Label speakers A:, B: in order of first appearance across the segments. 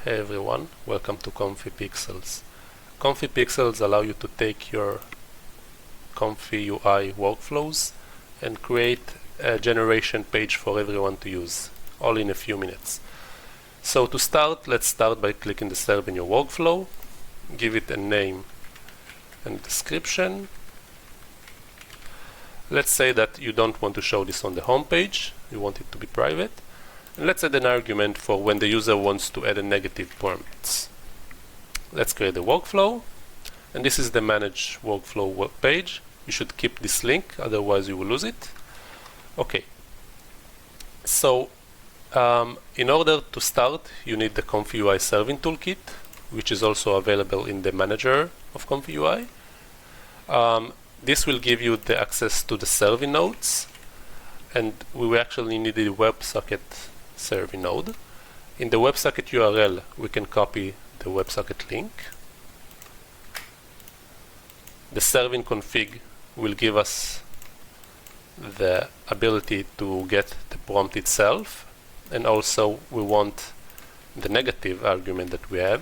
A: Hey everyone, welcome to ComfyPixels. ComfyPixels allow you to take your ComfyUI workflows and create a generation page for everyone to use, all in a few minutes. So to start, let's start by clicking the serve in your workflow, give it a name and description. Let's say that you don't want to show this on the home page, you want it to be private. And let's add an argument for when the user wants to add a negative parameters. Let's create a workflow, and this is the manage workflow web page. You should keep this link, otherwise you will lose it. Okay, so in order to start, you need the ComfyUI serving toolkit, which is also available in the manager of ComfyUI. This will give you the access to the serving nodes, and we will actually need the WebSocket serving node. In the WebSocket URL, we can copy the WebSocket link. The serving config will give us the ability to get the prompt itself, and also we want the negative argument that we have.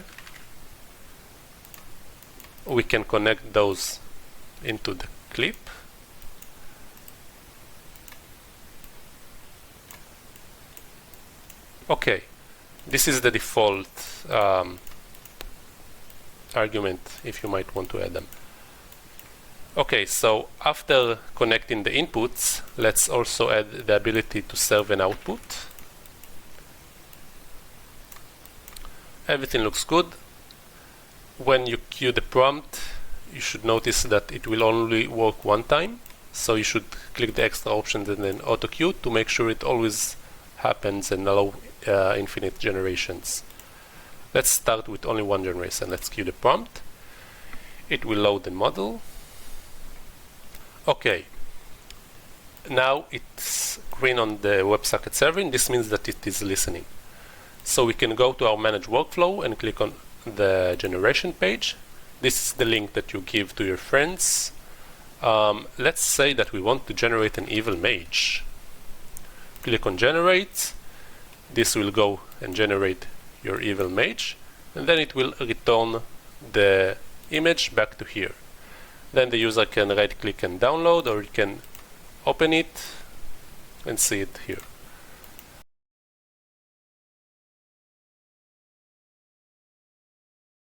A: We can connect those into the clip. Okay, this is the default argument if you might want to add them. Okay, so after connecting the inputs, let's also add the ability to serve an output. Everything looks good. When you queue the prompt, you should notice that it will only work one time, so you should click the extra options and then auto queue to make sure it always happens and allow infinite generations. Let's start with only one generation. Let's queue the prompt. It will load the model. Okay, now it's green on the WebSocket serving. This means that it is listening. So we can go to our manage workflow and click on the generation page. This is the link that you give to your friends. Let's say that we want to generate an evil mage. Click on generate. This will go and generate your evil mage, and then it will return the image back to here. Then the user can right click and download, or you can open it and see it here.